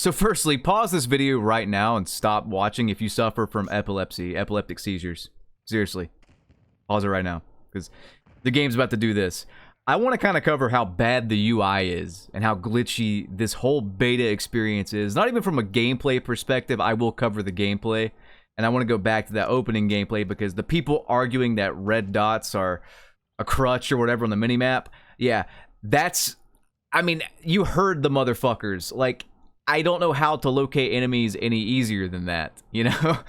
So firstly, pause this video right now and stop watching if you suffer from epileptic seizures. Seriously. Pause it right now, because the game's about to do this. I want to kind of cover how bad the UI is and how glitchy this whole beta experience is. Not even from a gameplay perspective, I will cover the gameplay. And I want to go back to that opening gameplay because the people arguing that red dots are a crutch or whatever on the minimap, yeah, that's... I mean, you heard the motherfuckers. Like, I don't know how to locate enemies any easier than that, you know?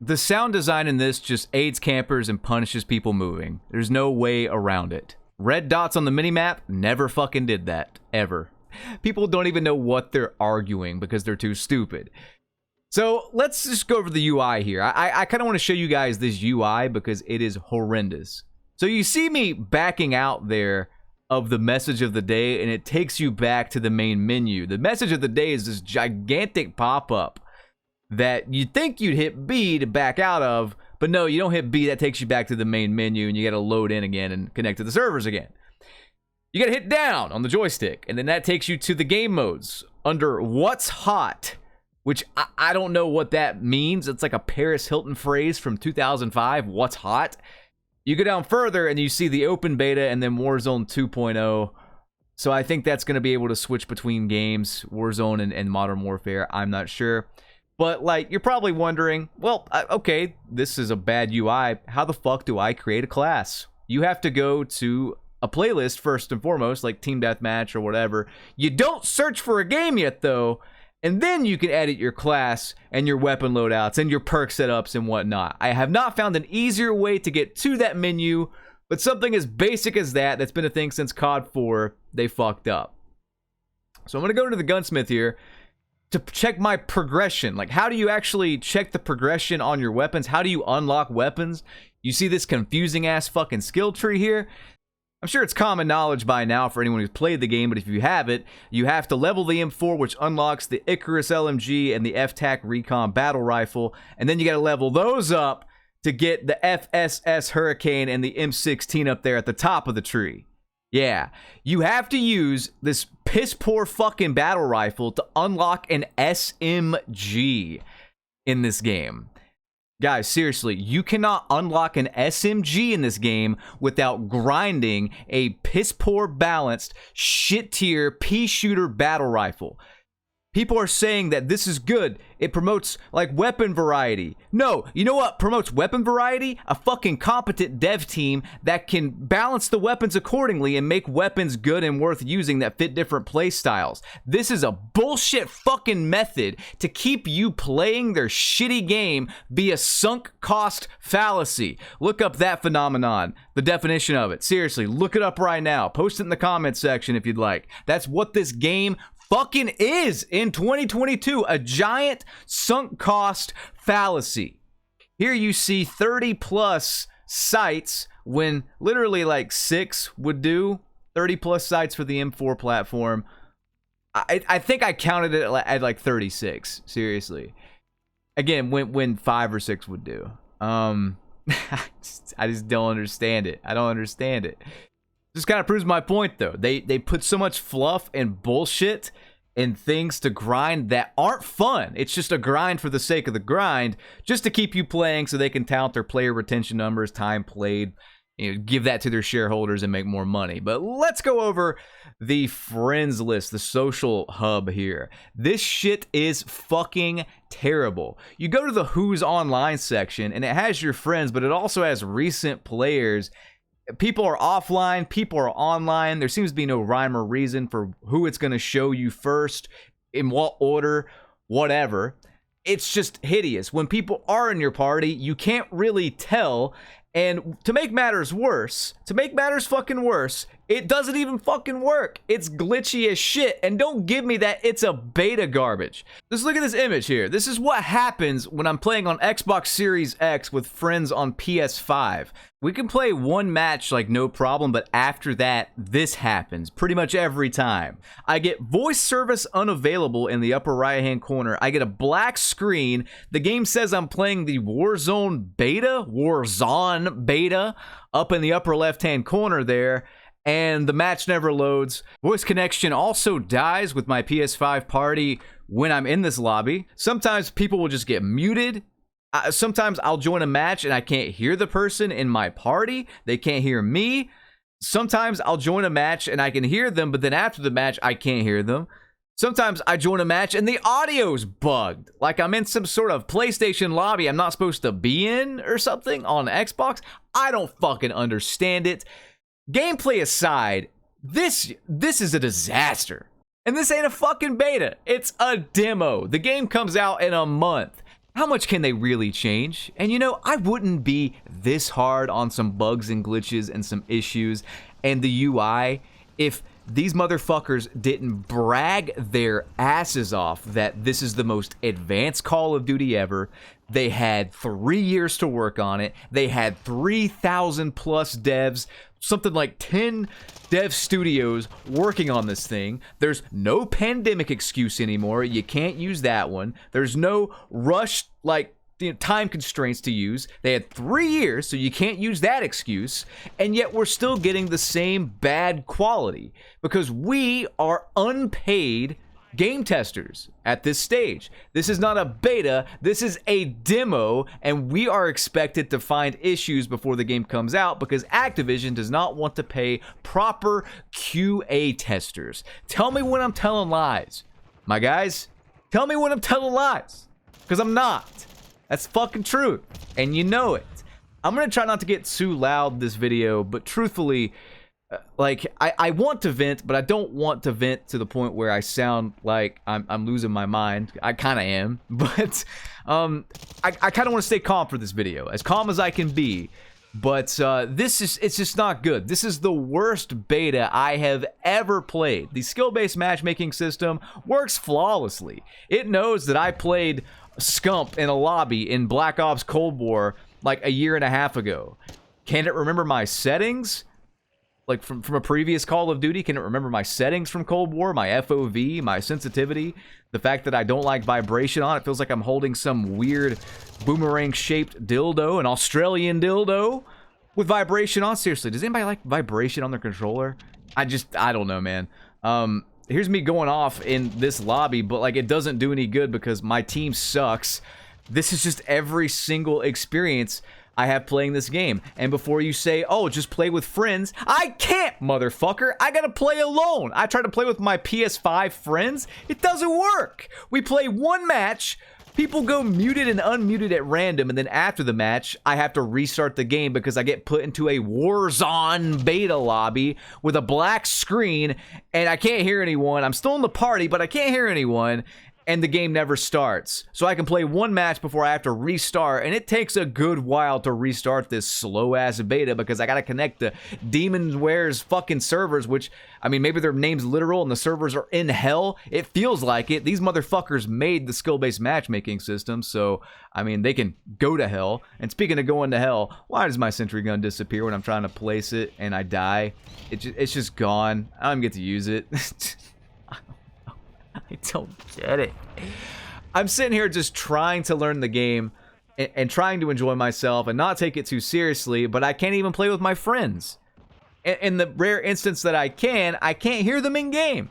The sound design in this just aids campers and punishes people moving. There's no way around it. Red dots on the minimap never fucking did that, ever. People don't even know what they're arguing because they're too stupid. So let's just go over the UI here. I kind of want to show you guys this UI because it is horrendous. So you see me backing out there of the message of the day, and it takes you back to the main menu. The message of the day is this gigantic pop-up that you'd think you'd hit B to back out of, but no, you don't hit B. That takes you back to the main menu, and you gotta load in again and connect to the servers again. You gotta hit down on the joystick, and then that takes you to the game modes under What's Hot, which I don't know what that means. It's like a Paris Hilton phrase from 2005, What's Hot? You go down further and you see the open beta and then Warzone 2.0. So I think that's going to be able to switch between games, Warzone and Modern Warfare. I'm not sure. But like, you're probably wondering, well, okay, this is a bad UI. How the fuck do I create a class? You have to go to a playlist first and foremost, like Team Deathmatch or whatever. You don't search for a game yet though. And then you can edit your class and your weapon loadouts and your perk setups and whatnot. I have not found an easier way to get to that menu, but something as basic as that's been a thing since COD 4, they fucked up. So I'm going to go to the gunsmith here to check my progression. Like, how do you actually check the progression on your weapons? How do you unlock weapons? You see this confusing ass fucking skill tree here? I'm sure it's common knowledge by now for anyone who's played the game, but if you haven't, you have to level the M4, which unlocks the Icarus LMG and the F-TAC Recon Battle Rifle, and then you gotta level those up to get the FSS Hurricane and the M16 up there at the top of the tree. Yeah, you have to use this piss-poor fucking battle rifle to unlock an SMG in this game. Guys, seriously, you cannot unlock an SMG in this game without grinding a piss-poor balanced, shit-tier, pea-shooter battle rifle. People are saying that this is good. It promotes, like, weapon variety. No, you know what promotes weapon variety? A fucking competent dev team that can balance the weapons accordingly and make weapons good and worth using that fit different play styles. This is a bullshit fucking method to keep you playing their shitty game via sunk cost fallacy. Look up that phenomenon, the definition of it. Seriously, look it up right now. Post it in the comments section if you'd like. That's what this game fucking is in 2022, a giant sunk cost fallacy. Here you see 30 plus sites when literally like 6 would do. 30 plus sites for the M4 platform. I think I counted it at like 36, seriously. Again, when 5 or 6 would do. I just don't understand it. I don't understand it. Just kind of proves my point though. They put so much fluff and bullshit and things to grind that aren't fun. It's just a grind for the sake of the grind, just to keep you playing so they can tout their player retention numbers, time played, you know, give that to their shareholders and make more money. But let's go over the friends list, the social hub here. This shit is fucking terrible. You go to the Who's Online section and it has your friends, but it also has recent players. People are offline, people are online. There seems to be no rhyme or reason for who it's going to show you first, in what order, whatever. It's just hideous. When people are in your party, you can't really tell. And to make matters fucking worse, it doesn't even fucking work. It's glitchy as shit. And don't give me that it's a beta garbage. Just look at this image here. This is what happens when I'm playing on Xbox Series X with friends on PS5. We can play one match like no problem, but after that, this happens pretty much every time. I get voice service unavailable in the upper right hand corner. I get a black screen. The game says I'm playing the Warzone beta up in the upper left hand corner there. and the match never loads. Voice connection also dies with my PS5 party when I'm in this lobby. Sometimes people will just get muted. Sometimes I'll join a match and I can't hear the person in my party. They can't hear me. Sometimes I'll join a match and I can hear them, but then after the match, I can't hear them. Sometimes I join a match and the audio's bugged. Like I'm in some sort of PlayStation lobby I'm not supposed to be in or something on Xbox. I don't fucking understand it. Gameplay aside, this is a disaster. And this ain't a fucking beta. It's a demo. The game comes out in a month. How much can they really change? And you know, I wouldn't be this hard on some bugs and glitches and some issues and the UI if these motherfuckers didn't brag their asses off that this is the most advanced Call of Duty ever. They had 3 years to work on it. They had 3,000 plus devs, something like 10 dev studios working on this thing. There's no pandemic excuse anymore. You can't use that one. There's no rush, like, time constraints to use. They had 3 years, so you can't use that excuse. And yet we're still getting the same bad quality because we are unpaid game testers at this stage. This is not a beta, this is a demo, and we are expected to find issues before the game comes out because Activision does not want to pay proper QA testers. Tell me when I'm telling lies. My guys, tell me when I'm telling lies, because I'm not. That's fucking truth, and you know it. I'm gonna try not to get too loud this video, but truthfully, like, I want to vent, but I don't want to vent to the point where I sound like I'm losing my mind. I kind of am, but I kind of want to stay calm for this video, as calm as I can be. But it's just not good. This is the worst beta I have ever played. The skill-based matchmaking system works flawlessly. It knows that I played Scump in a lobby in Black Ops Cold War like a year and a half ago. Can it remember my settings? Like from a previous Call of Duty, can it remember my settings from Cold War, my FOV, my sensitivity, the fact that I don't like vibration on it? Feels like I'm holding some weird boomerang-shaped dildo, an Australian dildo with vibration on. Seriously, does anybody like vibration on their controller? I don't know, man. Here's me going off in this lobby, but like it doesn't do any good because my team sucks. This is just every single experience I have playing this game. And before you say, oh, just play with friends, I can't, motherfucker. I gotta play alone. I try to play with my PS5 friends. It doesn't work. We play one match. People go muted and unmuted at random, and then after the match, I have to restart the game because I get put into a Warzone beta lobby with a black screen, and I can't hear anyone. I'm still in the party, but I can't hear anyone, and the game never starts. So I can play one match before I have to restart, and it takes a good while to restart this slow-ass beta because I gotta connect the Demonware's fucking servers, which, I mean, maybe their name's literal and the servers are in hell. It feels like it. These motherfuckers made the skill-based matchmaking system, so, I mean, they can go to hell. And speaking of going to hell, why does my sentry gun disappear when I'm trying to place it and I die? It's just gone. I don't even get to use it. I don't get it. I'm sitting here just trying to learn the game and trying to enjoy myself and not take it too seriously, but I can't even play with my friends. In the rare instance that I can't hear them in game.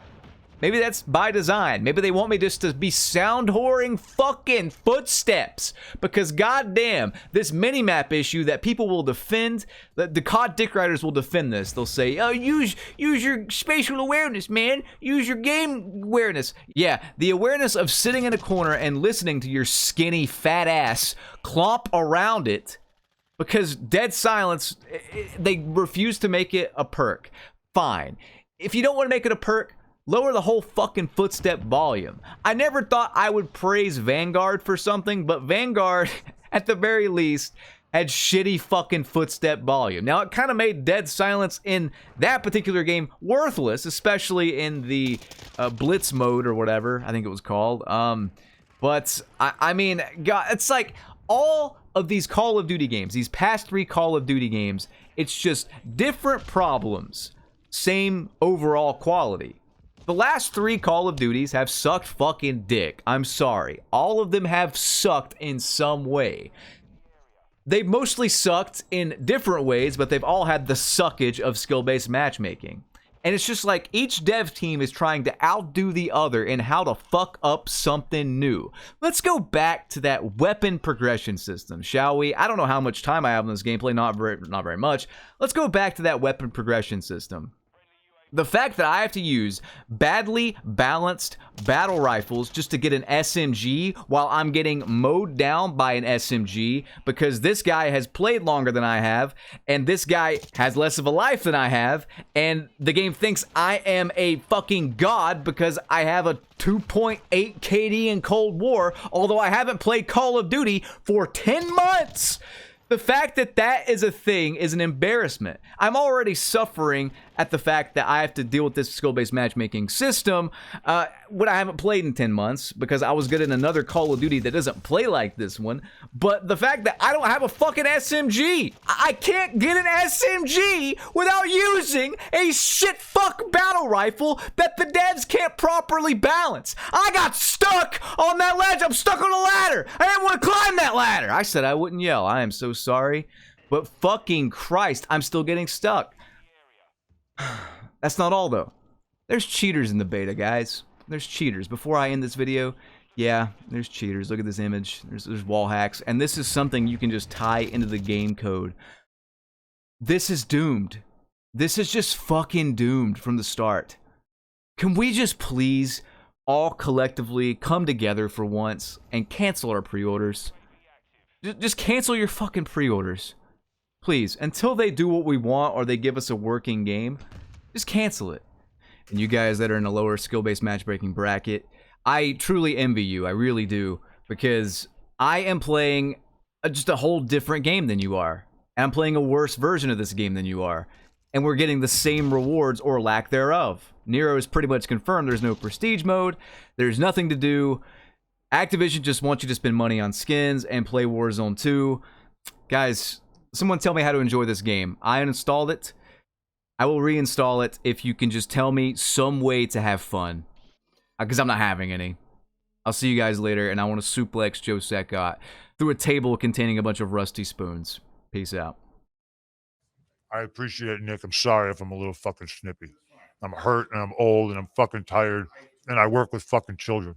Maybe that's by design. Maybe they want me just to be sound whoring fucking footsteps. Because goddamn, this minimap issue that people will defend, the COD dick riders will defend this. They'll say, oh, use your spatial awareness, man. Use your game awareness. Yeah, the awareness of sitting in a corner and listening to your skinny fat ass clomp around it. Because dead silence, they refuse to make it a perk. Fine. If you don't want to make it a perk, lower the whole fucking footstep volume. I never thought I would praise Vanguard for something, but Vanguard, at the very least, had shitty fucking footstep volume. Now, it kind of made dead silence in that particular game worthless, especially in the Blitz mode or whatever, I think it was called. But, I mean, God, it's like all of these Call of Duty games, these past 3 Call of Duty games, it's just different problems, same overall quality. The last 3 Call of Duties have sucked fucking dick. I'm sorry. All of them have sucked in some way. They've mostly sucked in different ways, but they've all had the suckage of skill-based matchmaking. And it's just like each dev team is trying to outdo the other in how to fuck up something new. Let's go back to that weapon progression system, shall we? I don't know how much time I have in this gameplay, not very much. Let's go back to that weapon progression system. The fact that I have to use badly balanced battle rifles just to get an SMG while I'm getting mowed down by an SMG because this guy has played longer than I have and this guy has less of a life than I have and the game thinks I am a fucking god because I have a 2.8 KD in Cold War, although I haven't played Call of Duty for 10 months. The fact that that is a thing is an embarrassment. I'm already suffering at the fact that I have to deal with this skill-based matchmaking system when I haven't played in 10 months because I was good in another Call of Duty that doesn't play like this one. But the fact that I don't have a fucking SMG. I can't get an SMG without using a shit-fuck battle rifle that the devs can't properly balance. I got stuck on that ledge. I'm stuck on a ladder. I didn't want to climb that ladder. I said I wouldn't yell. I am so sorry. But fucking Christ, I'm still getting stuck. That's not all, though. There's cheaters in the beta, guys. There's cheaters. Before I end this video, yeah, there's cheaters. Look at this image. There's wall hacks. And this is something you can just tie into the game code. This is doomed. This is just fucking doomed from the start. Can we just please all collectively come together for once and cancel our pre-orders? Just cancel your fucking pre-orders. Please, until they do what we want or they give us a working game, just cancel it. And you guys that are in a lower skill-based matchmaking bracket, I truly envy you. I really do. Because I am playing just a whole different game than you are. And I'm playing a worse version of this game than you are. And we're getting the same rewards or lack thereof. Nero is pretty much confirmed. There's no prestige mode. There's nothing to do. Activision just wants you to spend money on skins and play Warzone 2. Guys, someone tell me how to enjoy this game. I uninstalled it. I will reinstall it if you can just tell me some way to have fun. Because I'm not having any. I'll see you guys later, and I want to suplex Joe Secott through a table containing a bunch of rusty spoons. Peace out. I appreciate it, Nick. I'm sorry if I'm a little fucking snippy. I'm hurt, and I'm old, and I'm fucking tired, and I work with fucking children.